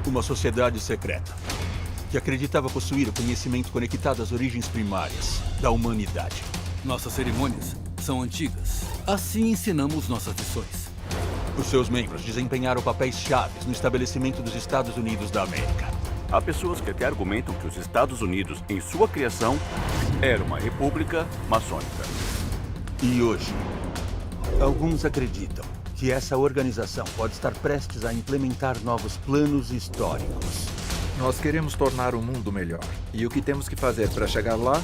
Uma sociedade secreta que acreditava possuir o conhecimento conectado às origens primárias da humanidade. Nossas cerimônias são antigas. Assim ensinamos nossas lições. Os seus membros desempenharam papéis chaves no estabelecimento dos Estados Unidos da América. Há pessoas que até argumentam que os Estados Unidos, em sua criação, era uma república maçônica. E hoje, alguns acreditam que essa organização pode estar prestes a implementar novos planos históricos. Nós queremos tornar o mundo melhor. E o que temos que fazer para chegar lá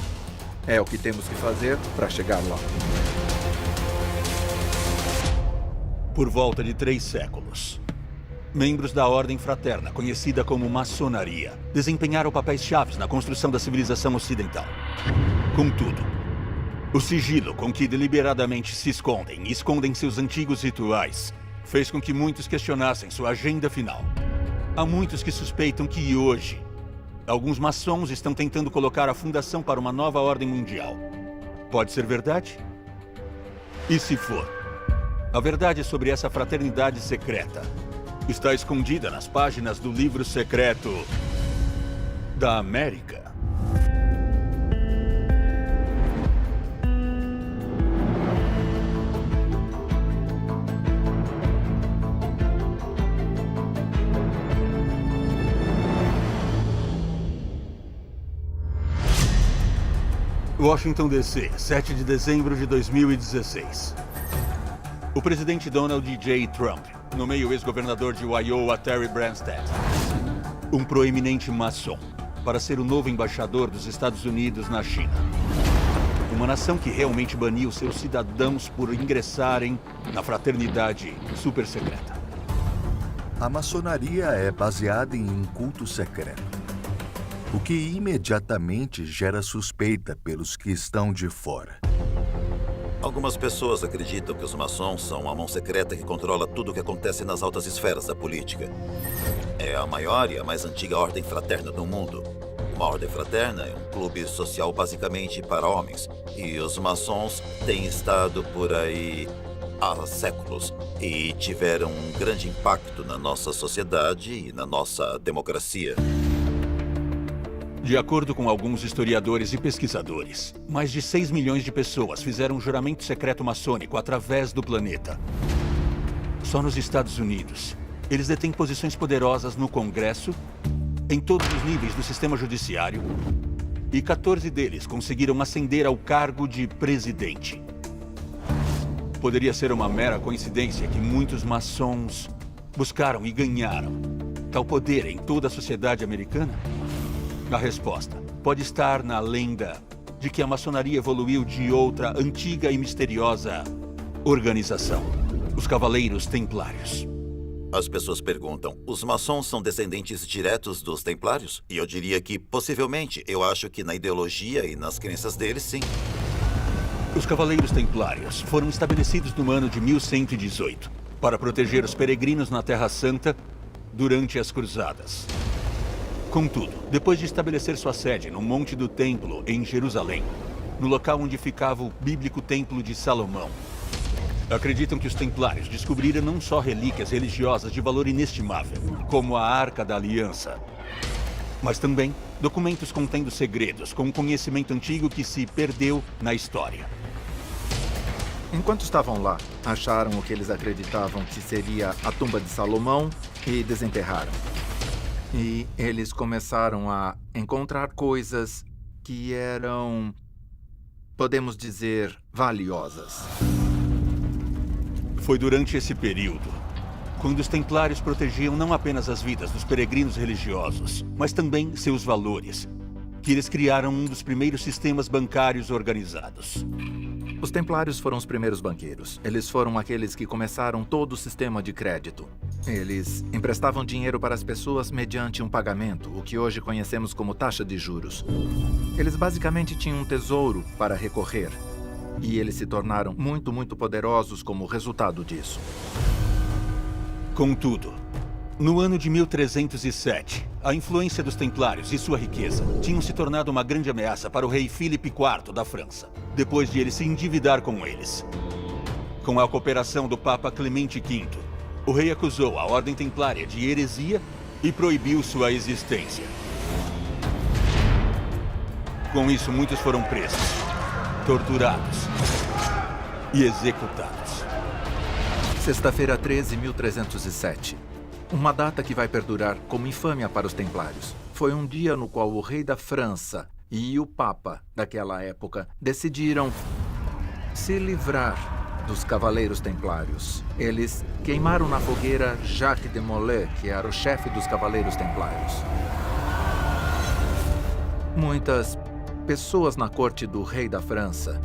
é o que temos que fazer para chegar lá. Por volta de 3 séculos, membros da ordem fraterna, conhecida como maçonaria, desempenharam papéis chaves na construção da civilização ocidental. Contudo, o sigilo com que deliberadamente se escondem e escondem seus antigos rituais fez com que muitos questionassem sua agenda final. Há muitos que suspeitam que hoje, alguns maçons estão tentando colocar a fundação para uma nova ordem mundial. Pode ser verdade? E se for, a verdade sobre essa fraternidade secreta está escondida nas páginas do livro secreto da América. Washington, D.C., 7 de dezembro de 2016. O presidente Donald J. Trump nomeia o ex-governador de Iowa, Terry Branstad, um proeminente maçom, para ser o novo embaixador dos Estados Unidos na China. Uma nação que realmente baniu seus cidadãos por ingressarem na fraternidade super secreta. A maçonaria é baseada em um culto secreto, o que imediatamente gera suspeita pelos que estão de fora. Algumas pessoas acreditam que os maçons são a mão secreta que controla tudo o que acontece nas altas esferas da política. É a maior e a mais antiga ordem fraterna do mundo. Uma ordem fraterna é um clube social basicamente para homens. E os maçons têm estado por aí há séculos e tiveram um grande impacto na nossa sociedade e na nossa democracia. De acordo com alguns historiadores e pesquisadores, mais de 6 milhões de pessoas fizeram um juramento secreto maçônico através do planeta. Só nos Estados Unidos, eles detêm posições poderosas no Congresso, em todos os níveis do sistema judiciário, e 14 deles conseguiram ascender ao cargo de presidente. Poderia ser uma mera coincidência que muitos maçons buscaram e ganharam tal poder em toda a sociedade americana? A resposta pode estar na lenda de que a maçonaria evoluiu de outra antiga e misteriosa organização, os Cavaleiros Templários. As pessoas perguntam, os maçons são descendentes diretos dos templários? E eu diria que, possivelmente, eu acho que na ideologia e nas crenças deles, sim. Os Cavaleiros Templários foram estabelecidos no ano de 1118 para proteger os peregrinos na Terra Santa durante as Cruzadas. Contudo, depois de estabelecer sua sede no Monte do Templo, em Jerusalém, no local onde ficava o bíblico Templo de Salomão, acreditam que os Templários descobriram não só relíquias religiosas de valor inestimável, como a Arca da Aliança, mas também documentos contendo segredos com um conhecimento antigo que se perdeu na história. Enquanto estavam lá, acharam o que eles acreditavam que seria a tumba de Salomão e desenterraram. E eles começaram a encontrar coisas que eram, podemos dizer, valiosas. Foi durante esse período, quando os Templários protegiam não apenas as vidas dos peregrinos religiosos, mas também seus valores, que eles criaram um dos primeiros sistemas bancários organizados. Os Templários foram os primeiros banqueiros. Eles foram aqueles que começaram todo o sistema de crédito. Eles emprestavam dinheiro para as pessoas mediante um pagamento, o que hoje conhecemos como taxa de juros. Eles basicamente tinham um tesouro para recorrer. E eles se tornaram muito poderosos como resultado disso. Contudo, no ano de 1307, a influência dos Templários e sua riqueza tinham se tornado uma grande ameaça para o rei Filipe IV da França, depois de ele se endividar com eles. Com a cooperação do Papa Clemente V, o rei acusou a Ordem Templária de heresia e proibiu sua existência. Com isso, muitos foram presos, torturados e executados. Sexta-feira 13, 1307. Uma data que vai perdurar como infâmia para os Templários. Foi um dia no qual o rei da França e o Papa daquela época decidiram se livrar dos Cavaleiros Templários. Eles queimaram na fogueira Jacques de Molay, que era o chefe dos Cavaleiros Templários. Muitas pessoas na corte do rei da França,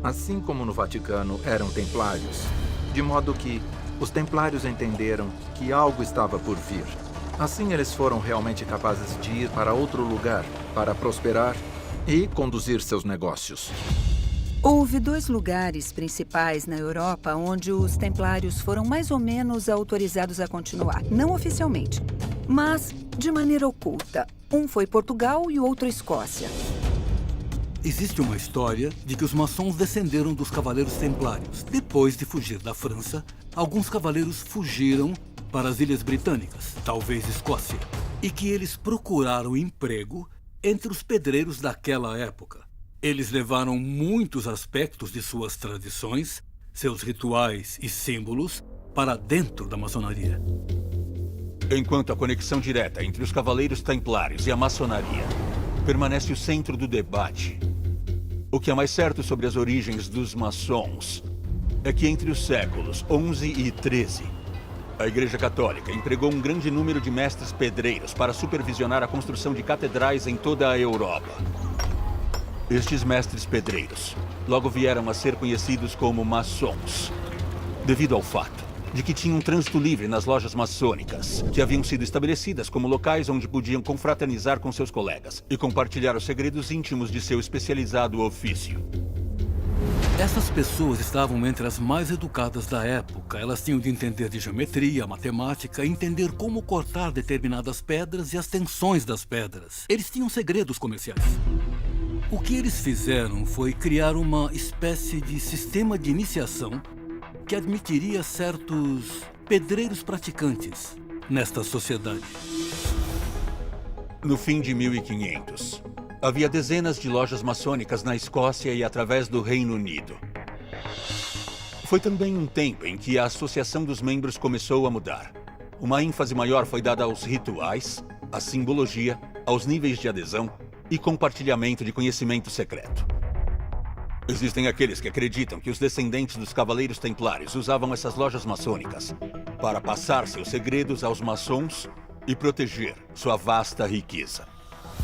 assim como no Vaticano, eram templários, de modo que os templários entenderam que algo estava por vir. Assim, eles foram realmente capazes de ir para outro lugar para prosperar e conduzir seus negócios. Houve 2 lugares principais na Europa onde os templários foram mais ou menos autorizados a continuar, não oficialmente, mas de maneira oculta. Um foi Portugal e o outro Escócia. Existe uma história de que os maçons descenderam dos cavaleiros templários. Depois de fugir da França, alguns cavaleiros fugiram para as Ilhas Britânicas, talvez Escócia, e que eles procuraram emprego entre os pedreiros daquela época. Eles levaram muitos aspectos de suas tradições, seus rituais e símbolos para dentro da maçonaria. Enquanto a conexão direta entre os Cavaleiros Templários e a maçonaria permanece o centro do debate, o que é mais certo sobre as origens dos maçons é que entre os séculos 11 e 13, a Igreja Católica empregou um grande número de mestres pedreiros para supervisionar a construção de catedrais em toda a Europa. Estes mestres pedreiros logo vieram a ser conhecidos como maçons, devido ao fato de que tinham trânsito livre nas lojas maçônicas, que haviam sido estabelecidas como locais onde podiam confraternizar com seus colegas e compartilhar os segredos íntimos de seu especializado ofício. Essas pessoas estavam entre as mais educadas da época. Elas tinham de entender de geometria, matemática, entender como cortar determinadas pedras e as tensões das pedras. Eles tinham segredos comerciais. O que eles fizeram foi criar uma espécie de sistema de iniciação que admitiria certos pedreiros praticantes nesta sociedade. No fim de 1500, havia dezenas de lojas maçônicas na Escócia e através do Reino Unido. Foi também um tempo em que a associação dos membros começou a mudar. Uma ênfase maior foi dada aos rituais, à simbologia, aos níveis de adesão e compartilhamento de conhecimento secreto. Existem aqueles que acreditam que os descendentes dos Cavaleiros Templários usavam essas lojas maçônicas para passar seus segredos aos maçons e proteger sua vasta riqueza.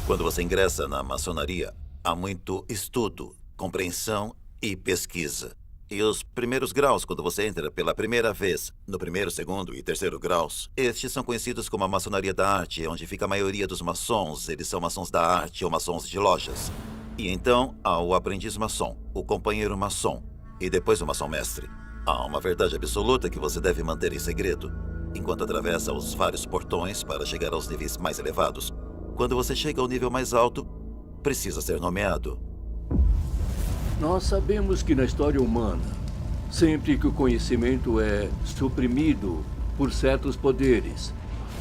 Quando você ingressa na maçonaria, há muito estudo, compreensão e pesquisa. E os primeiros graus, quando você entra pela primeira vez, no primeiro, segundo e terceiro graus, estes são conhecidos como a maçonaria da arte, onde fica a maioria dos maçons. Eles são maçons da arte ou maçons de lojas. E então há o aprendiz maçom, o companheiro maçom e depois o maçom mestre. Há uma verdade absoluta que você deve manter em segredo, enquanto atravessa os vários portões para chegar aos níveis mais elevados. Quando você chega ao nível mais alto, precisa ser nomeado. Nós sabemos que na história humana, sempre que o conhecimento é suprimido por certos poderes,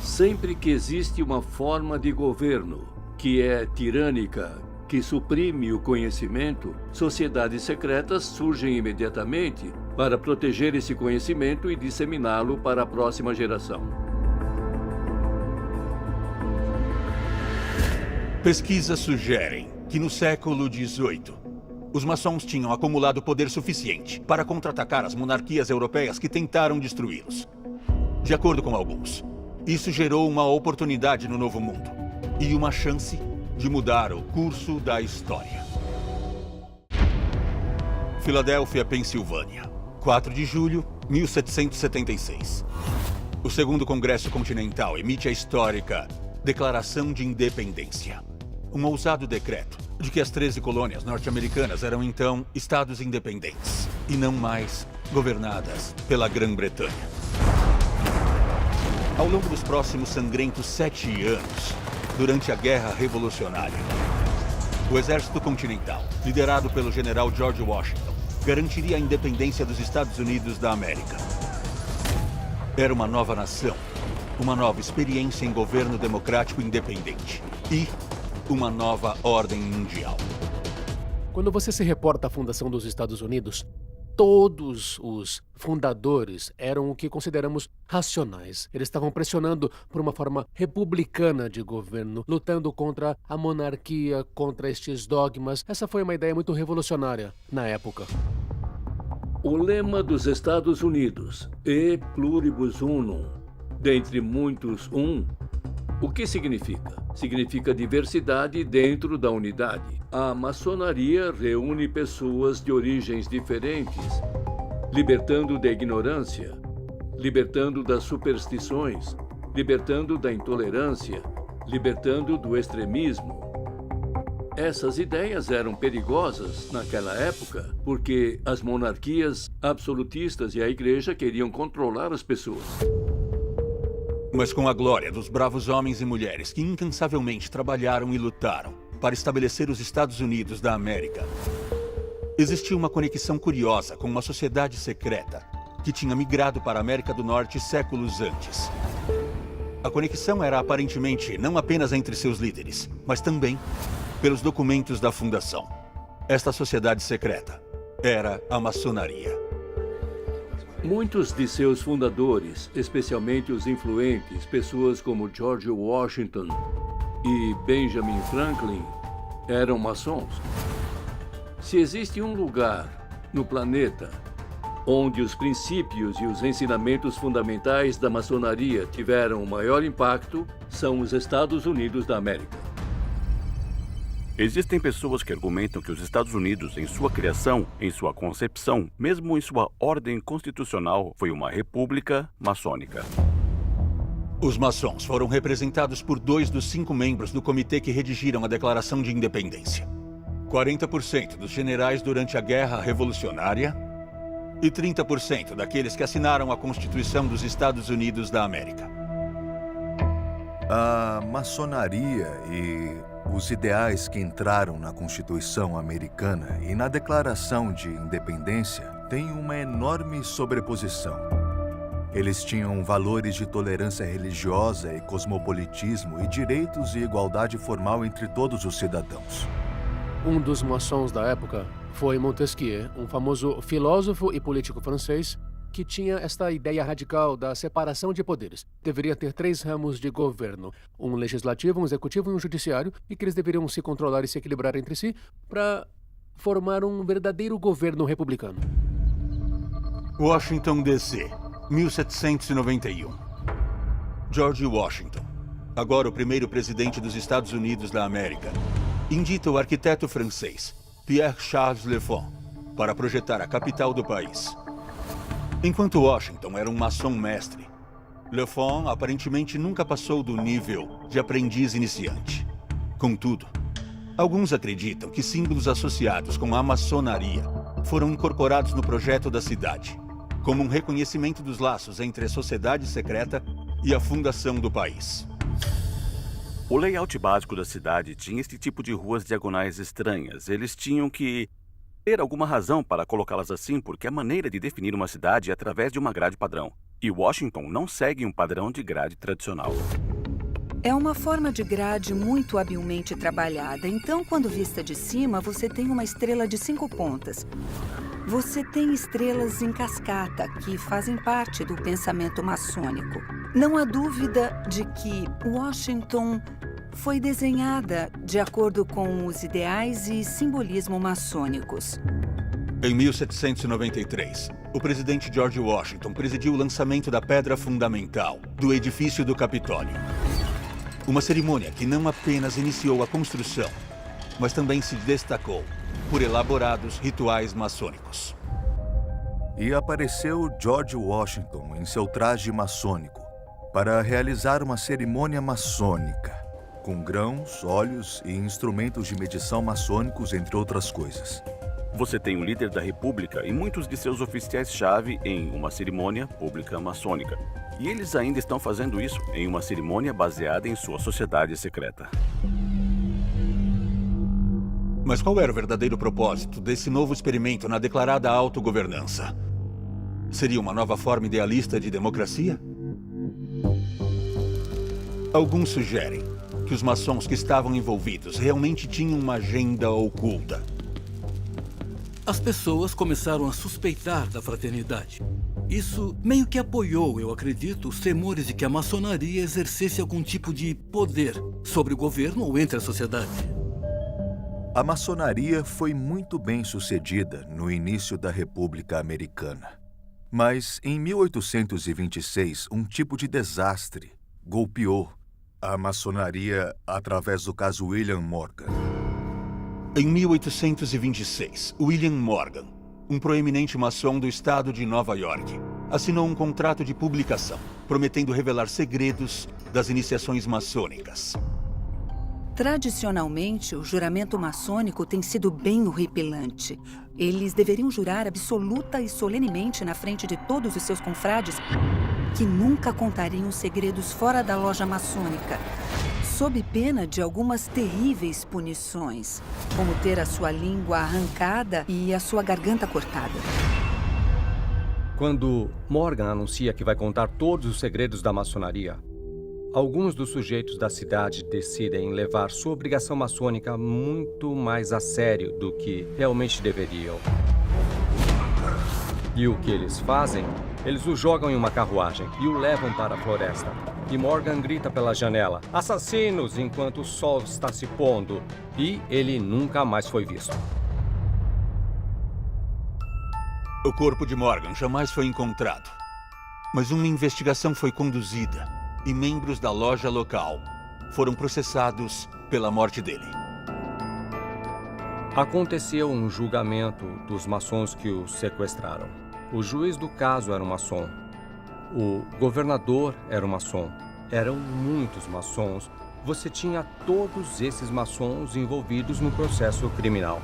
sempre que existe uma forma de governo que é tirânica, que suprime o conhecimento, sociedades secretas surgem imediatamente para proteger esse conhecimento e disseminá-lo para a próxima geração. Pesquisas sugerem que no século XVIII, os maçons tinham acumulado poder suficiente para contra-atacar as monarquias europeias que tentaram destruí-los. De acordo com alguns, isso gerou uma oportunidade no Novo Mundo e uma chance de mudar o curso da história. Filadélfia, Pensilvânia, 4 de julho, 1776. O Segundo Congresso Continental emite a histórica Declaração de Independência. Um ousado decreto de que as 13 colônias norte-americanas eram então estados independentes e não mais governadas pela Grã-Bretanha. Ao longo dos próximos sangrentos 7 anos, durante a Guerra Revolucionária, o Exército Continental, liderado pelo general George Washington, garantiria a independência dos Estados Unidos da América. Era uma nova nação uma nova experiência em governo democrático independente e uma nova ordem mundial. Quando você se reporta à fundação dos Estados Unidos, todos os fundadores eram o que consideramos racionais. Eles estavam pressionando por uma forma republicana de governo, lutando contra a monarquia, contra estes dogmas. Essa foi uma ideia muito revolucionária na época. O lema dos Estados Unidos, E pluribus unum, dentre muitos o que significa? Significa diversidade dentro da unidade. A maçonaria reúne pessoas de origens diferentes, libertando da ignorância, libertando das superstições, libertando da intolerância, libertando do extremismo. Essas ideias eram perigosas naquela época porque as monarquias absolutistas e a igreja queriam controlar as pessoas. Mas com a glória dos bravos homens e mulheres que incansavelmente trabalharam e lutaram para estabelecer os Estados Unidos da América, existia uma conexão curiosa com uma sociedade secreta que tinha migrado para a América do Norte séculos antes. A conexão era aparentemente não apenas entre seus líderes, mas também pelos documentos da fundação. Esta sociedade secreta era a maçonaria. Muitos de seus fundadores, especialmente os influentes, pessoas como George Washington e Benjamin Franklin, eram maçons. Se existe um lugar no planeta onde os princípios e os ensinamentos fundamentais da maçonaria tiveram o maior impacto, são os Estados Unidos da América. Existem pessoas que argumentam que os Estados Unidos, em sua criação, em sua concepção, mesmo em sua ordem constitucional, foi uma república maçônica. Os maçons foram representados por 2 dos 5 membros do comitê que redigiram a Declaração de Independência. 40% dos generais durante a Guerra Revolucionária e 30% daqueles que assinaram a Constituição dos Estados Unidos da América. A maçonaria e os ideais que entraram na Constituição americana e na Declaração de Independência têm uma enorme sobreposição. Eles tinham valores de tolerância religiosa e cosmopolitismo e direitos e igualdade formal entre todos os cidadãos. Um dos maçons da época foi Montesquieu, um famoso filósofo e político francês que tinha esta ideia radical da separação de poderes. Deveria ter 3 ramos de governo, um legislativo, um executivo e um judiciário, e que eles deveriam se controlar e se equilibrar entre si para formar um verdadeiro governo republicano. Washington, D.C., 1791. George Washington, agora o primeiro presidente dos Estados Unidos da América, indita o arquiteto francês Pierre Charles Lefon para projetar a capital do país. Enquanto Washington era um maçom mestre, Lefon aparentemente nunca passou do nível de aprendiz iniciante. Contudo, alguns acreditam que símbolos associados com a maçonaria foram incorporados no projeto da cidade, como um reconhecimento dos laços entre a sociedade secreta e a fundação do país. O layout básico da cidade tinha este tipo de ruas diagonais estranhas. Eles tinham que ter alguma razão para colocá-las assim, porque a maneira de definir uma cidade é através de uma grade padrão. E Washington não segue um padrão de grade tradicional. É uma forma de grade muito habilmente trabalhada. Então, quando vista de cima, você tem uma estrela de 5 pontas. Você tem estrelas em cascata, que fazem parte do pensamento maçônico. Não há dúvida de que Washington foi desenhada de acordo com os ideais e simbolismo maçônicos. Em 1793, o presidente George Washington presidiu o lançamento da pedra fundamental do edifício do Capitólio. Uma cerimônia que não apenas iniciou a construção, mas também se destacou por elaborados rituais maçônicos. E apareceu George Washington em seu traje maçônico para realizar uma cerimônia maçônica, com grãos, óleos e instrumentos de medição maçônicos, entre outras coisas. Você tem o líder da República e muitos de seus oficiais-chave em uma cerimônia pública maçônica. E eles ainda estão fazendo isso em uma cerimônia baseada em sua sociedade secreta. Mas qual era o verdadeiro propósito desse novo experimento na declarada autogovernança? Seria uma nova forma idealista de democracia? Alguns sugerem que os maçons que estavam envolvidos realmente tinham uma agenda oculta. As pessoas começaram a suspeitar da fraternidade. Isso meio que apoiou, eu acredito, os temores de que a maçonaria exercesse algum tipo de poder sobre o governo ou entre a sociedade. A maçonaria foi muito bem sucedida no início da República Americana. Mas, em 1826, um tipo de desastre golpeou a maçonaria através do caso William Morgan. Em 1826, William Morgan, um proeminente maçom do estado de Nova York, assinou um contrato de publicação, prometendo revelar segredos das iniciações maçônicas. Tradicionalmente, o juramento maçônico tem sido bem horripilante. Eles deveriam jurar absoluta e solenemente na frente de todos os seus confrades que nunca contariam segredos fora da loja maçônica, sob pena de algumas terríveis punições, como ter a sua língua arrancada e a sua garganta cortada. Quando Morgan anuncia que vai contar todos os segredos da maçonaria, alguns dos sujeitos da cidade decidem levar sua obrigação maçônica muito mais a sério do que realmente deveriam. E o que eles fazem? Eles o jogam em uma carruagem e o levam para a floresta. E Morgan grita pela janela: "Assassinos!" enquanto o sol está se pondo. E ele nunca mais foi visto. O corpo de Morgan jamais foi encontrado. Mas uma investigação foi conduzida e membros da loja local foram processados pela morte dele. Aconteceu um julgamento dos maçons que o sequestraram. O juiz do caso era um maçom. O governador era um maçom. Eram muitos maçons. Você tinha todos esses maçons envolvidos no processo criminal.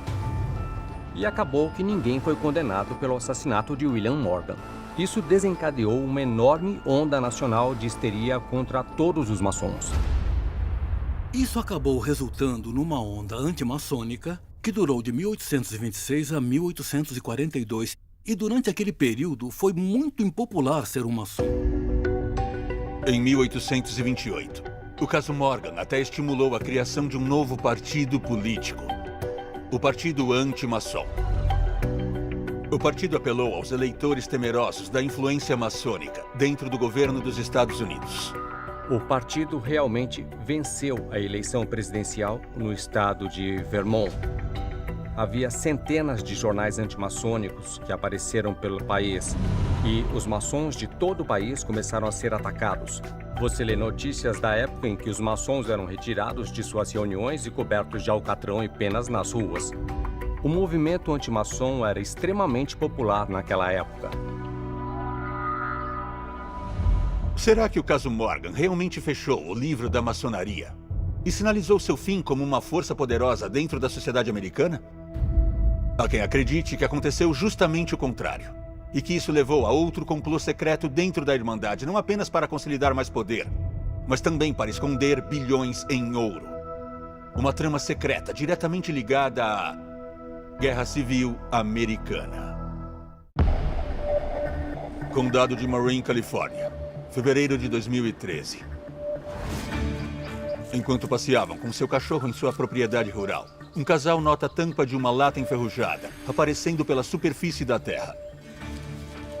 E acabou que ninguém foi condenado pelo assassinato de William Morgan. Isso desencadeou uma enorme onda nacional de histeria contra todos os maçons. Isso acabou resultando numa onda antimaçônica que durou de 1826 a 1842. E durante aquele período foi muito impopular ser um maçom. Em 1828, o caso Morgan até estimulou a criação de um novo partido político, o Partido Anti-Maçom. O partido apelou aos eleitores temerosos da influência maçônica dentro do governo dos Estados Unidos. O partido realmente venceu a eleição presidencial no estado de Vermont. Havia centenas de jornais antimaçônicos que apareceram pelo país e os maçons de todo o país começaram a ser atacados. Você lê notícias da época em que os maçons eram retirados de suas reuniões e cobertos de alcatrão e penas nas ruas. O movimento antimaçom era extremamente popular naquela época. Será que o caso Morgan realmente fechou o livro da maçonaria e sinalizou seu fim como uma força poderosa dentro da sociedade americana? Há quem acredite que aconteceu justamente o contrário, e que isso levou a outro complô secreto dentro da Irmandade, não apenas para consolidar mais poder, mas também para esconder bilhões em ouro. Uma trama secreta diretamente ligada à Guerra Civil Americana. Condado de Marin, Califórnia, fevereiro de 2013. Enquanto passeavam com seu cachorro em sua propriedade rural, um casal nota a tampa de uma lata enferrujada aparecendo pela superfície da terra.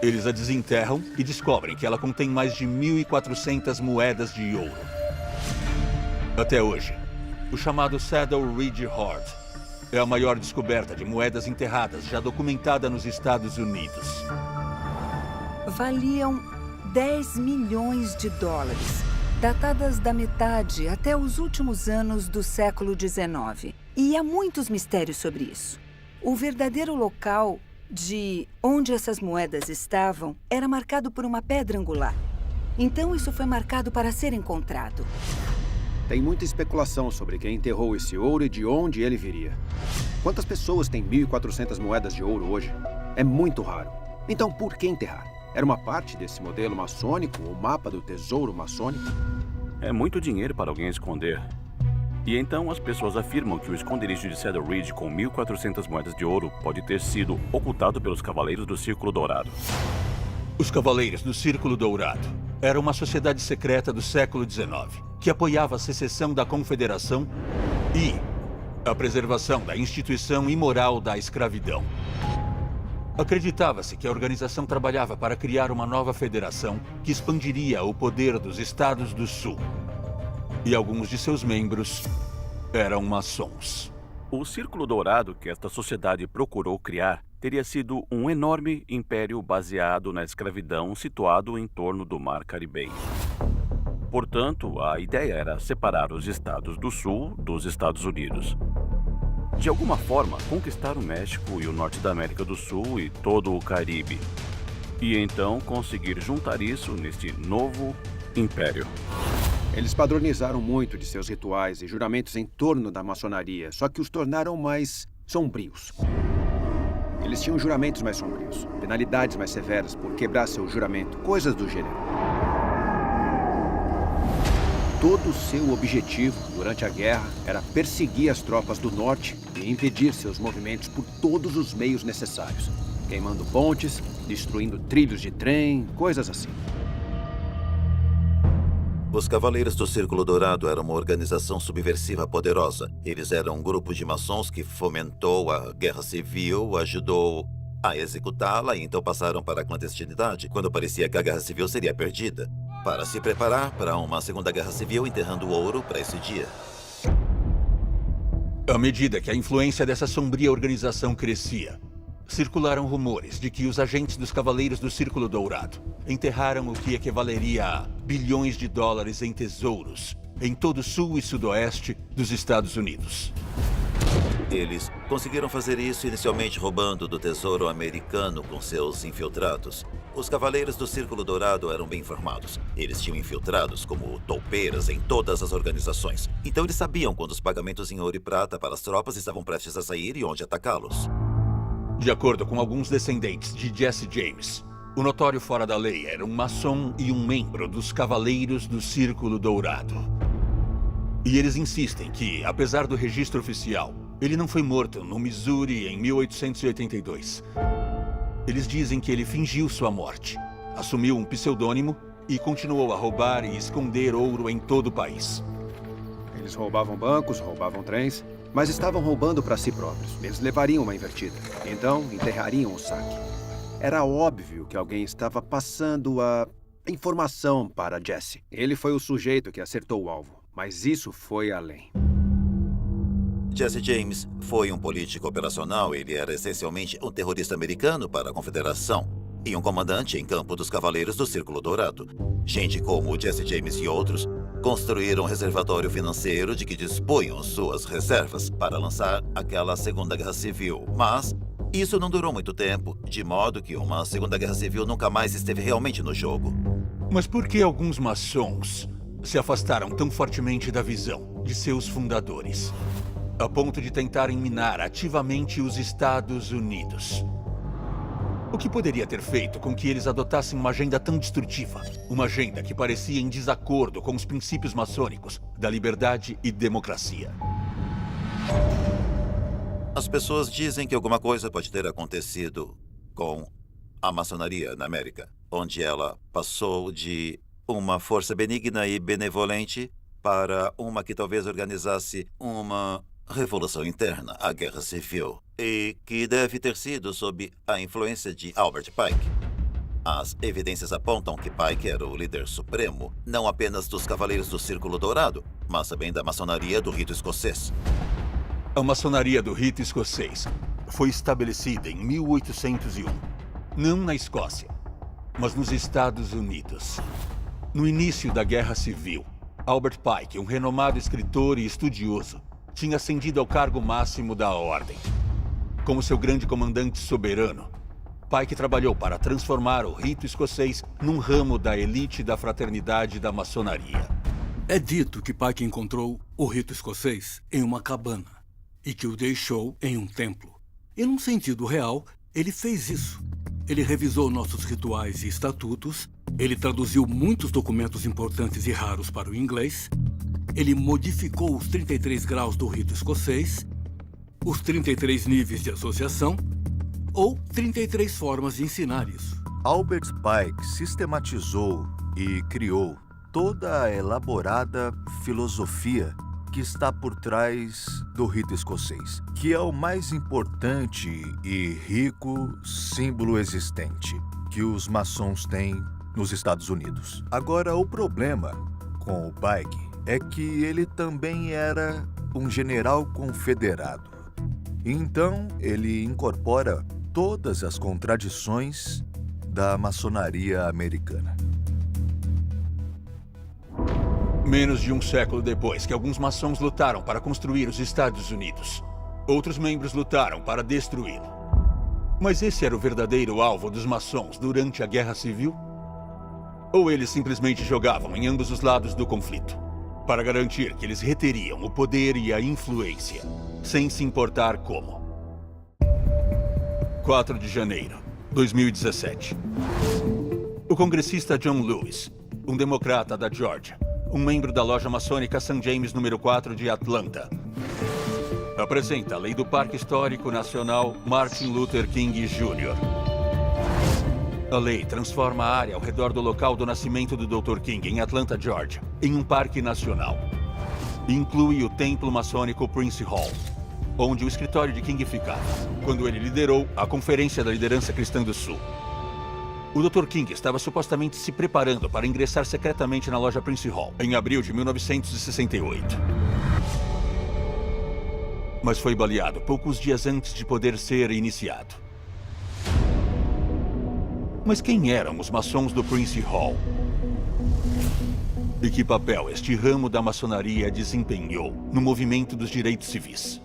Eles a desenterram e descobrem que ela contém mais de 1.400 moedas de ouro. Até hoje, o chamado Saddle Ridge Hoard é a maior descoberta de moedas enterradas já documentada nos Estados Unidos. Valiam 10 milhões de dólares, datadas da metade até os últimos anos do século XIX. E há muitos mistérios sobre isso. O verdadeiro local de onde essas moedas estavam era marcado por uma pedra angular. Então isso foi marcado para ser encontrado. Tem muita especulação sobre quem enterrou esse ouro e de onde ele viria. Quantas pessoas têm 1.400 moedas de ouro hoje? É muito raro. Então por que enterrar? Era uma parte desse modelo maçônico, o mapa do tesouro maçônico? É muito dinheiro para alguém esconder. E então as pessoas afirmam que o esconderijo de Saddle Ridge com 1.400 moedas de ouro pode ter sido ocultado pelos Cavaleiros do Círculo Dourado. Os Cavaleiros do Círculo Dourado eram uma sociedade secreta do século XIX que apoiava a secessão da Confederação e a preservação da instituição imoral da escravidão. Acreditava-se que a organização trabalhava para criar uma nova federação que expandiria o poder dos Estados do Sul. E alguns de seus membros eram maçons. O Círculo Dourado que esta sociedade procurou criar teria sido um enorme império baseado na escravidão situado em torno do Mar Caribenho. Portanto, a ideia era separar os Estados do Sul dos Estados Unidos. De alguma forma, conquistar o México e o norte da América do Sul e todo o Caribe. E então conseguir juntar isso neste novo império. Eles padronizaram muito de seus rituais e juramentos em torno da maçonaria, só que os tornaram mais sombrios. Eles tinham juramentos mais sombrios, penalidades mais severas por quebrar seu juramento, coisas do gênero. Todo o seu objetivo durante a guerra era perseguir as tropas do norte e impedir seus movimentos por todos os meios necessários, queimando pontes, destruindo trilhos de trem, coisas assim. Os Cavaleiros do Círculo Dourado eram uma organização subversiva poderosa. Eles eram um grupo de maçons que fomentou a guerra civil, ajudou a executá-la e então passaram para a clandestinidade quando parecia que a guerra civil seria perdida, para se preparar para uma segunda guerra civil, enterrando o ouro para esse dia. À medida que a influência dessa sombria organização crescia, circularam rumores de que os agentes dos Cavaleiros do Círculo Dourado enterraram o que equivaleria a bilhões de dólares em tesouros em todo o sul e sudoeste dos Estados Unidos. Eles conseguiram fazer isso inicialmente roubando do tesouro americano com seus infiltrados. Os Cavaleiros do Círculo Dourado eram bem informados. Eles tinham infiltrados como toupeiras em todas as organizações. Então eles sabiam quando os pagamentos em ouro e prata para as tropas estavam prestes a sair e onde atacá-los. De acordo com alguns descendentes de Jesse James, o notório fora da lei era um maçom e um membro dos Cavaleiros do Círculo Dourado. E eles insistem que, apesar do registro oficial, ele não foi morto no Missouri em 1882. Eles dizem que ele fingiu sua morte, assumiu um pseudônimo e continuou a roubar e esconder ouro em todo o país. Eles roubavam bancos, roubavam trens, mas estavam roubando para si próprios. Eles levariam uma invertida. Então, enterrariam o saque. Era óbvio que alguém estava passando a informação para Jesse. Ele foi o sujeito que acertou o alvo, mas isso foi além. Jesse James foi um político operacional. Ele era essencialmente um terrorista americano para a Confederação e um comandante em campo dos Cavaleiros do Círculo Dourado. Gente como Jesse James e outros construíram um reservatório financeiro de que dispunham suas reservas para lançar aquela Segunda Guerra Civil. Mas isso não durou muito tempo, de modo que uma Segunda Guerra Civil nunca mais esteve realmente no jogo. Mas por que alguns maçons se afastaram tão fortemente da visão de seus fundadores, a ponto de tentarem minar ativamente os Estados Unidos? O que poderia ter feito com que eles adotassem uma agenda tão destrutiva? Uma agenda que parecia em desacordo com os princípios maçônicos da liberdade e democracia. As pessoas dizem que alguma coisa pode ter acontecido com a maçonaria na América, onde ela passou de uma força benigna e benevolente para uma que talvez organizasse uma revolução interna, a Guerra Civil, e que deve ter sido sob a influência de Albert Pike. As evidências apontam que Pike era o líder supremo, não apenas dos Cavaleiros do Círculo Dourado, mas também da maçonaria do rito escocês. A maçonaria do rito escocês foi estabelecida em 1801, não na Escócia, mas nos Estados Unidos. No início da Guerra Civil, Albert Pike, um renomado escritor e estudioso, tinha ascendido ao cargo máximo da ordem. Como seu grande comandante soberano, Pike trabalhou para transformar o rito escocês num ramo da elite da fraternidade da maçonaria. É dito que Pike encontrou o rito escocês em uma cabana e que o deixou em um templo. E num sentido real, ele fez isso. Ele revisou nossos rituais e estatutos, ele traduziu muitos documentos importantes e raros para o inglês, ele modificou os 33 graus do rito escocês, os 33 níveis de associação ou 33 formas de ensinar isso. Albert Pike sistematizou e criou toda a elaborada filosofia que está por trás do rito escocês, que é o mais importante e rico símbolo existente que os maçons têm nos Estados Unidos. Agora, o problema com o Baig é que ele também era um general confederado. Então, ele incorpora todas as contradições da maçonaria americana. Menos de um século depois que alguns maçons lutaram para construir os Estados Unidos, outros membros lutaram para destruí-lo. Mas esse era o verdadeiro alvo dos maçons durante a Guerra Civil? Ou eles simplesmente jogavam em ambos os lados do conflito, para garantir que eles reteriam o poder e a influência, sem se importar como? 4 de janeiro, 2017. O congressista John Lewis, um democrata da Geórgia, um membro da loja maçônica St. James número 4 de Atlanta, apresenta a lei do Parque Histórico Nacional Martin Luther King Jr. A lei transforma a área ao redor do local do nascimento do Dr. King, em Atlanta, Geórgia, em um parque nacional. Inclui o templo maçônico Prince Hall, onde o escritório de King ficava, quando ele liderou a Conferência da Liderança Cristã do Sul. O Dr. King estava supostamente se preparando para ingressar secretamente na loja Prince Hall, em abril de 1968. Mas foi baleado poucos dias antes de poder ser iniciado. Mas quem eram os maçons do Prince Hall? E que papel este ramo da maçonaria desempenhou no movimento dos direitos civis?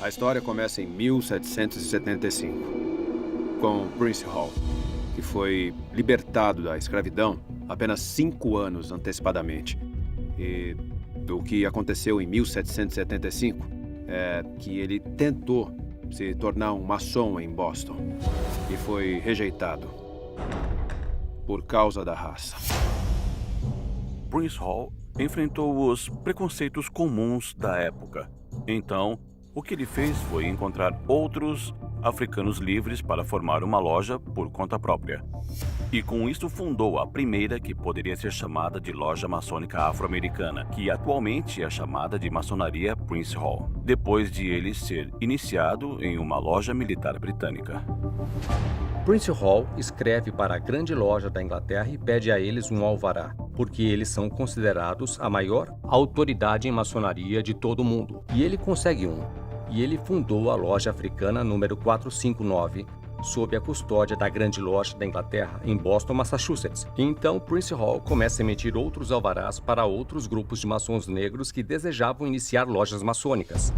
A história começa em 1775, com Prince Hall, que foi libertado da escravidão apenas 5 anos antecipadamente. E o que aconteceu em 1775 é que ele tentou se tornar um maçom em Boston e foi rejeitado por causa da raça. Prince Hall enfrentou os preconceitos comuns da época. Então, o que ele fez foi encontrar outros africanos livres para formar uma loja por conta própria. E com isso fundou a primeira que poderia ser chamada de loja maçônica afro-americana, que atualmente é chamada de maçonaria Prince Hall, depois de ele ser iniciado em uma loja militar britânica. Prince Hall escreve para a grande loja da Inglaterra e pede a eles um alvará, porque eles são considerados a maior autoridade em maçonaria de todo o mundo. E ele consegue um. E ele fundou a loja africana número 459, sob a custódia da grande loja da Inglaterra, em Boston, Massachusetts. E então Prince Hall começa a emitir outros alvarás para outros grupos de maçons negros que desejavam iniciar lojas maçônicas.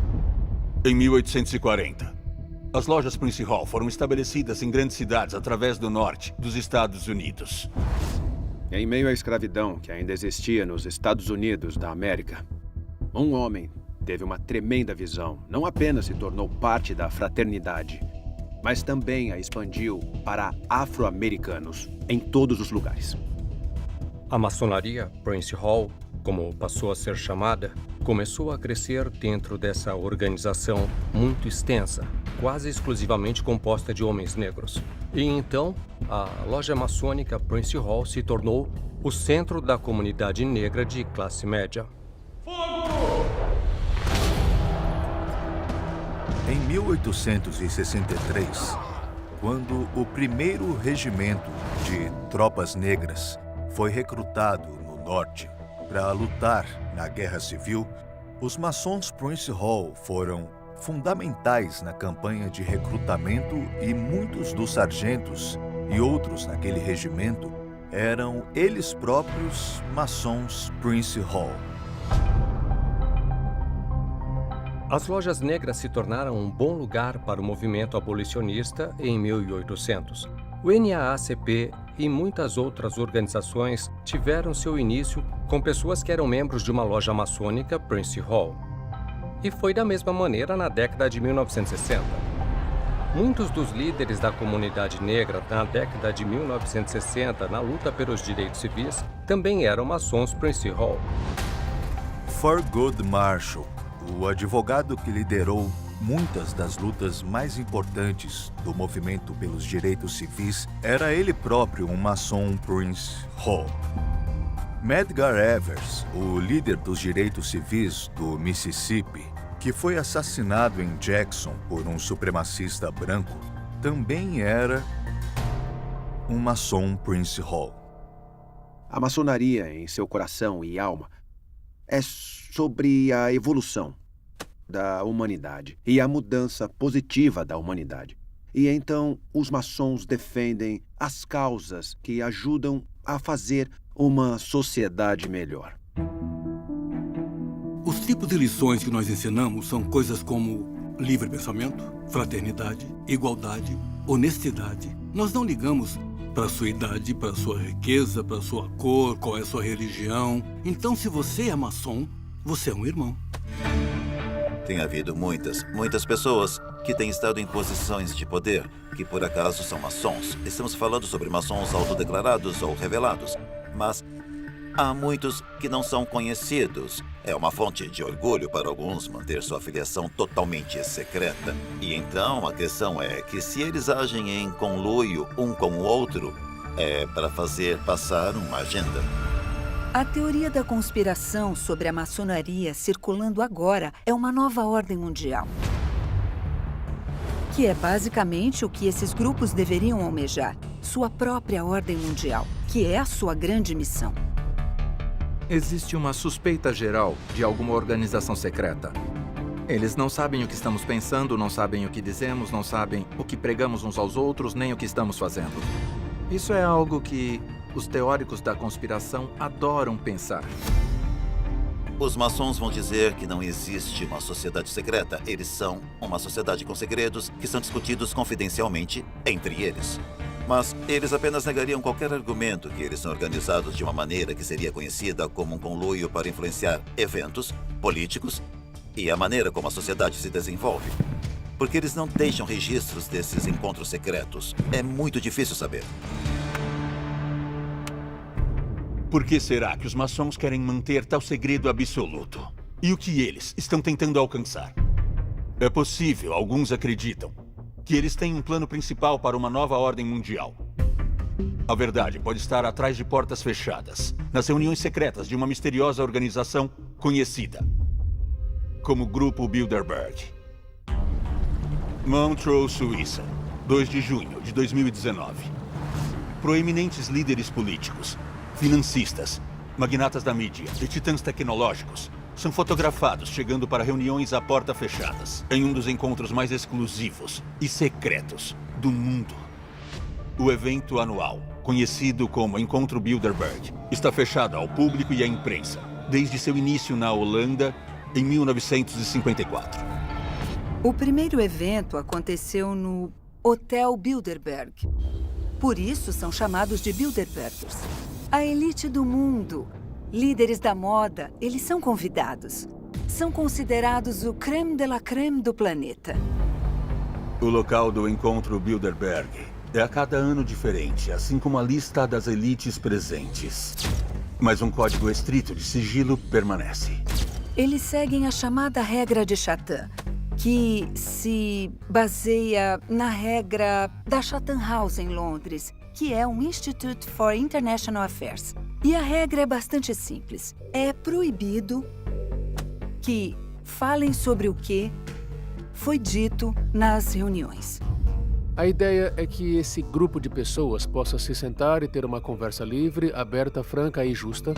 Em 1840, as lojas Prince Hall foram estabelecidas em grandes cidades através do norte dos Estados Unidos. Em meio à escravidão que ainda existia nos Estados Unidos da América, um homem teve uma tremenda visão. Não apenas se tornou parte da fraternidade, mas também a expandiu para afro-americanos em todos os lugares. A maçonaria Prince Hall, como passou a ser chamada, começou a crescer dentro dessa organização muito extensa, quase exclusivamente composta de homens negros. E então, a loja maçônica Prince Hall se tornou o centro da comunidade negra de classe média. Em 1863, quando o primeiro regimento de tropas negras foi recrutado no norte para lutar na Guerra Civil, os maçons Prince Hall foram fundamentais na campanha de recrutamento e muitos dos sargentos e outros naquele regimento eram eles próprios maçons Prince Hall. As lojas negras se tornaram um bom lugar para o movimento abolicionista em 1800. O NAACP e muitas outras organizações tiveram seu início com pessoas que eram membros de uma loja maçônica Prince Hall. E foi da mesma maneira na década de 1960. Muitos dos líderes da comunidade negra na década de 1960, na luta pelos direitos civis, também eram maçons Prince Hall. Thurgood Marshall, o advogado que liderou muitas das lutas mais importantes do movimento pelos direitos civis, era ele próprio um maçom Prince Hall. Medgar Evers, o líder dos direitos civis do Mississippi, que foi assassinado em Jackson por um supremacista branco, também era um maçom Prince Hall. A maçonaria, em seu coração e alma, é sobre a evolução da humanidade e a mudança positiva da humanidade. E então os maçons defendem as causas que ajudam a fazer uma sociedade melhor. Os tipos de lições que nós ensinamos são coisas como livre pensamento, fraternidade, igualdade, honestidade. Nós não ligamos para a sua idade, para a sua riqueza, para a sua cor, qual é a sua religião. Então, se você é maçom, você é um irmão. Tem havido muitas pessoas que têm estado em posições de poder, que por acaso são maçons. Estamos falando sobre maçons autodeclarados ou revelados, mas há muitos que não são conhecidos. É uma fonte de orgulho para alguns manter sua filiação totalmente secreta. E então a questão é que se eles agem em conluio um com o outro, é para fazer passar uma agenda. A teoria da conspiração sobre a maçonaria circulando agora é uma nova ordem mundial, que é basicamente o que esses grupos deveriam almejar, sua própria ordem mundial, que é a sua grande missão. Existe uma suspeita geral de alguma organização secreta. Eles não sabem o que estamos pensando, não sabem o que dizemos, não sabem o que pregamos uns aos outros, nem o que estamos fazendo. Isso é algo que os teóricos da conspiração adoram pensar. Os maçons vão dizer que não existe uma sociedade secreta. Eles são uma sociedade com segredos que são discutidos confidencialmente entre eles. Mas eles apenas negariam qualquer argumento que eles são organizados de uma maneira que seria conhecida como um conluio para influenciar eventos políticos e a maneira como a sociedade se desenvolve. Porque eles não deixam registros desses encontros secretos. É muito difícil saber. Por que será que os maçons querem manter tal segredo absoluto? E o que eles estão tentando alcançar? É possível, alguns acreditam, que eles têm um plano principal para uma nova ordem mundial. A verdade pode estar atrás de portas fechadas, nas reuniões secretas de uma misteriosa organização conhecida como Grupo Bilderberg. Montreux, Suíça, 2 de junho de 2019. Proeminentes líderes políticos, financistas, magnatas da mídia e titãs tecnológicos são fotografados chegando para reuniões à porta fechadas, em um dos encontros mais exclusivos e secretos do mundo. O evento anual, conhecido como Encontro Bilderberg, está fechado ao público e à imprensa desde seu início na Holanda em 1954. O primeiro evento aconteceu no Hotel Bilderberg. Por isso são chamados de Bilderbergers. A elite do mundo, líderes da moda, eles são convidados. São considerados o crème de la crème do planeta. O local do Encontro Bilderberg é a cada ano diferente, assim como a lista das elites presentes. Mas um código estrito de sigilo permanece. Eles seguem a chamada regra de Chatham, que se baseia na regra da Chatham House em Londres, que é um Institute for International Affairs. E a regra é bastante simples. É proibido que falem sobre o que foi dito nas reuniões. A ideia é que esse grupo de pessoas possa se sentar e ter uma conversa livre, aberta, franca e justa,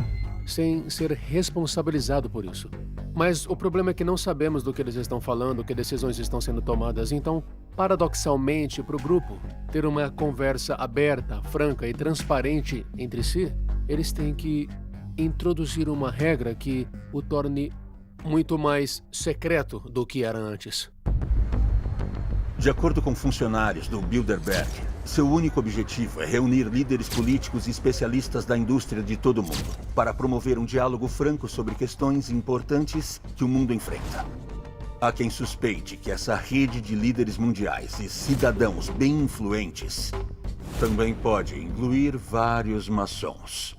sem ser responsabilizado por isso. Mas o problema é que não sabemos do que eles estão falando, que decisões estão sendo tomadas. Então, paradoxalmente, para o grupo ter uma conversa aberta, franca e transparente entre si, eles têm que introduzir uma regra que o torne muito mais secreto do que era antes. De acordo com funcionários do Bilderberg, seu único objetivo é reunir líderes políticos e especialistas da indústria de todo o mundo para promover um diálogo franco sobre questões importantes que o mundo enfrenta. Há quem suspeite que essa rede de líderes mundiais e cidadãos bem influentes também pode incluir vários maçons.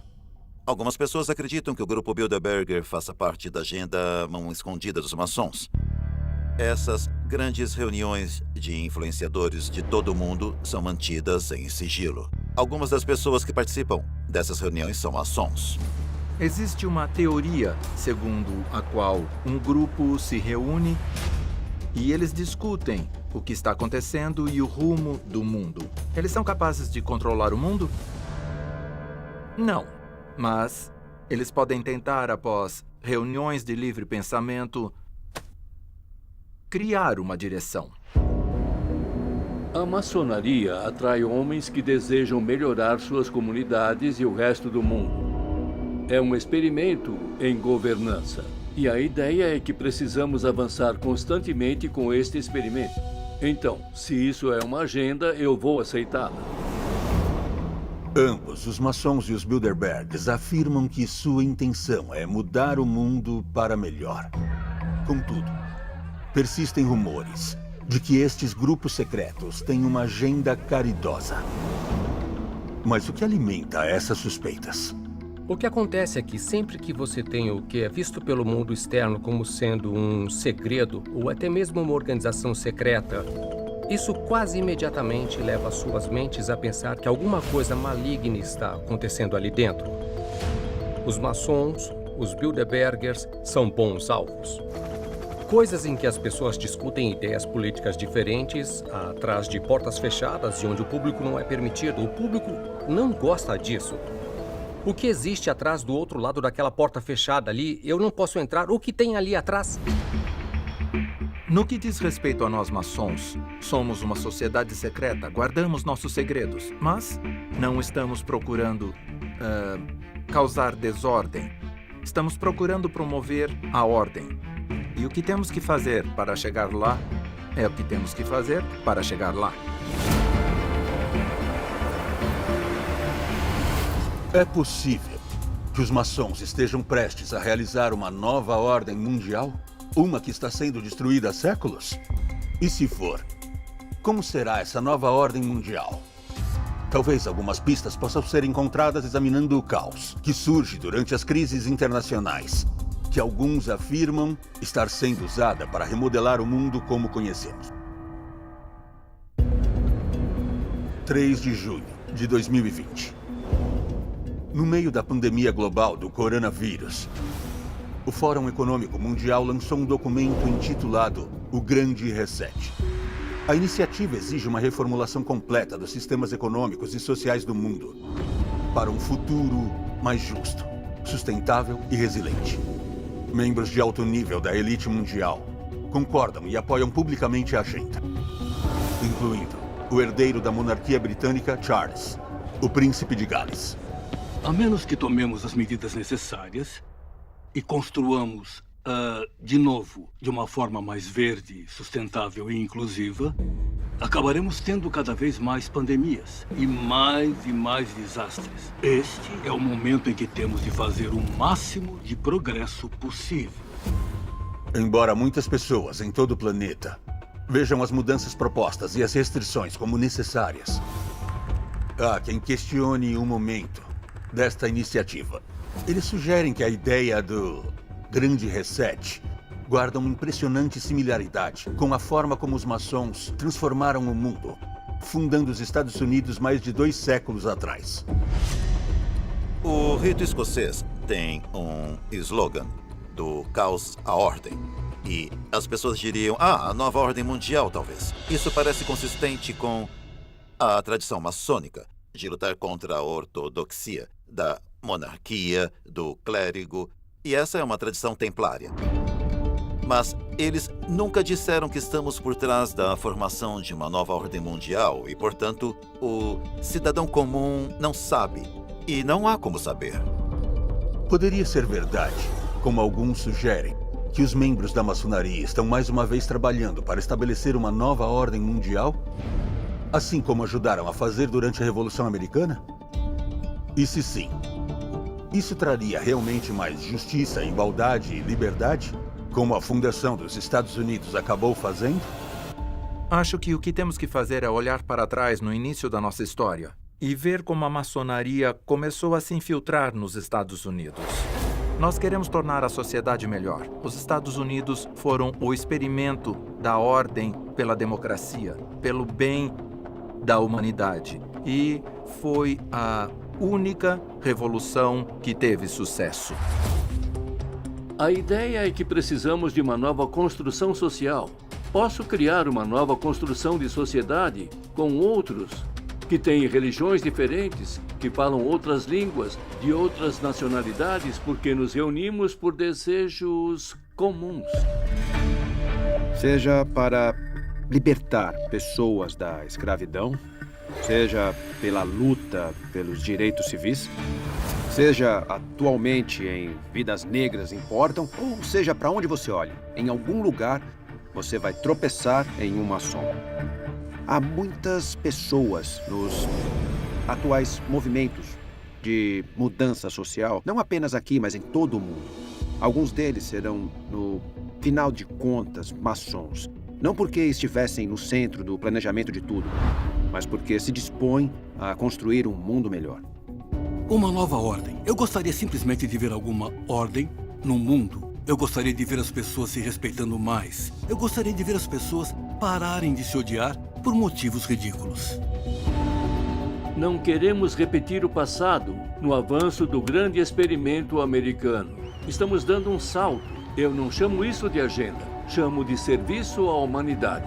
Algumas pessoas acreditam que o grupo Bilderberger faça parte da agenda mão escondida dos maçons. Essas grandes reuniões de influenciadores de todo o mundo são mantidas em sigilo. Algumas das pessoas que participam dessas reuniões são maçons. Existe uma teoria segundo a qual um grupo se reúne e eles discutem o que está acontecendo e o rumo do mundo. Eles são capazes de controlar o mundo? Não, mas eles podem tentar, após reuniões de livre pensamento, criar uma direção. A maçonaria atrai homens que desejam melhorar suas comunidades e o resto do mundo. É um experimento em governança. E a ideia é que precisamos avançar constantemente com este experimento. Então, se isso é uma agenda, eu vou aceitá-la. Ambos, os maçons e os Bilderbergs, afirmam que sua intenção é mudar o mundo para melhor. Contudo, persistem rumores de que estes grupos secretos têm uma agenda caridosa. Mas o que alimenta essas suspeitas? O que acontece é que sempre que você tem o que é visto pelo mundo externo como sendo um segredo ou até mesmo uma organização secreta, isso quase imediatamente leva suas mentes a pensar que alguma coisa maligna está acontecendo ali dentro. Os maçons, os Bilderbergers, são bons alvos. Coisas em que as pessoas discutem ideias políticas diferentes, atrás de portas fechadas e onde o público não é permitido. O público não gosta disso. O que existe atrás do outro lado daquela porta fechada ali, eu não posso entrar. O que tem ali atrás? No que diz respeito a nós maçons, somos uma sociedade secreta, guardamos nossos segredos, mas não estamos procurando causar desordem. Estamos procurando promover a ordem. E o que temos que fazer para chegar lá é o que temos que fazer para chegar lá. É possível que os maçons estejam prestes a realizar uma nova ordem mundial? Uma que está sendo destruída há séculos? E se for, como será essa nova ordem mundial? Talvez algumas pistas possam ser encontradas examinando o caos que surge durante as crises internacionais, que alguns afirmam estar sendo usada para remodelar o mundo como conhecemos. 3 de junho de 2020. No meio da pandemia global do coronavírus, o Fórum Econômico Mundial lançou um documento intitulado O Grande Reset. A iniciativa exige uma reformulação completa dos sistemas econômicos e sociais do mundo para um futuro mais justo, sustentável e resiliente. Membros de alto nível da elite mundial concordam e apoiam publicamente a agenda, incluindo o herdeiro da monarquia britânica, Charles, o príncipe de Gales. A menos que tomemos as medidas necessárias e construamos, de novo, de uma forma mais verde, sustentável e inclusiva, acabaremos tendo cada vez mais pandemias e mais desastres. Este é o momento em que temos de fazer o máximo de progresso possível. Embora muitas pessoas em todo o planeta vejam as mudanças propostas e as restrições como necessárias, há quem questione o momento desta iniciativa. Eles sugerem que a ideia do Grande Reset guarda uma impressionante similaridade com a forma como os maçons transformaram o mundo, fundando os Estados Unidos mais de 2 séculos atrás. O rito escocês tem um slogan do caos à ordem. E as pessoas diriam, a nova ordem mundial, talvez. Isso parece consistente com a tradição maçônica de lutar contra a ortodoxia, da monarquia, do clérigo, e essa é uma tradição templária. Mas eles nunca disseram que estamos por trás da formação de uma nova ordem mundial e, portanto, o cidadão comum não sabe, e não há como saber. Poderia ser verdade, como alguns sugerem, que os membros da maçonaria estão mais uma vez trabalhando para estabelecer uma nova ordem mundial? Assim como ajudaram a fazer durante a Revolução Americana? E se sim, isso traria realmente mais justiça, igualdade e liberdade, como a fundação dos Estados Unidos acabou fazendo? Acho que o que temos que fazer é olhar para trás no início da nossa história e ver como a maçonaria começou a se infiltrar nos Estados Unidos. Nós queremos tornar a sociedade melhor. Os Estados Unidos foram o experimento da ordem pela democracia, pelo bem da humanidade. E foi única revolução que teve sucesso. A ideia é que precisamos de uma nova construção social. Posso criar uma nova construção de sociedade com outros que têm religiões diferentes, que falam outras línguas, de outras nacionalidades, porque nos reunimos por desejos comuns. Seja para libertar pessoas da escravidão, seja pela luta pelos direitos civis, seja atualmente em vidas negras importam, ou seja para onde você olhe, em algum lugar você vai tropeçar em um maçom. Há muitas pessoas nos atuais movimentos de mudança social, não apenas aqui, mas em todo o mundo. Alguns deles serão, no final de contas, maçons. Não porque estivessem no centro do planejamento de tudo, mas porque se dispõem a construir um mundo melhor. Uma nova ordem. Eu gostaria simplesmente de ver alguma ordem no mundo. Eu gostaria de ver as pessoas se respeitando mais. Eu gostaria de ver as pessoas pararem de se odiar por motivos ridículos. Não queremos repetir o passado no avanço do grande experimento americano. Estamos dando um salto. Eu não chamo isso de agenda. Chamo de serviço à humanidade.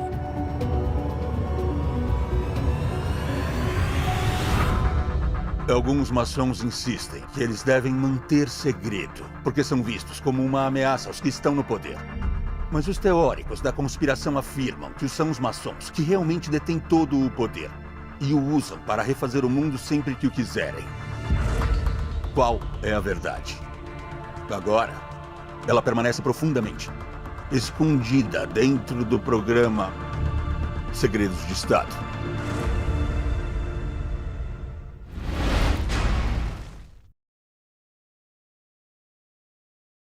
Alguns maçons insistem que eles devem manter segredo, porque são vistos como uma ameaça aos que estão no poder. Mas os teóricos da conspiração afirmam que são os maçons que realmente detêm todo o poder e o usam para refazer o mundo sempre que o quiserem. Qual é a verdade? Agora, ela permanece profundamente escondida dentro do programa Segredos de Estado.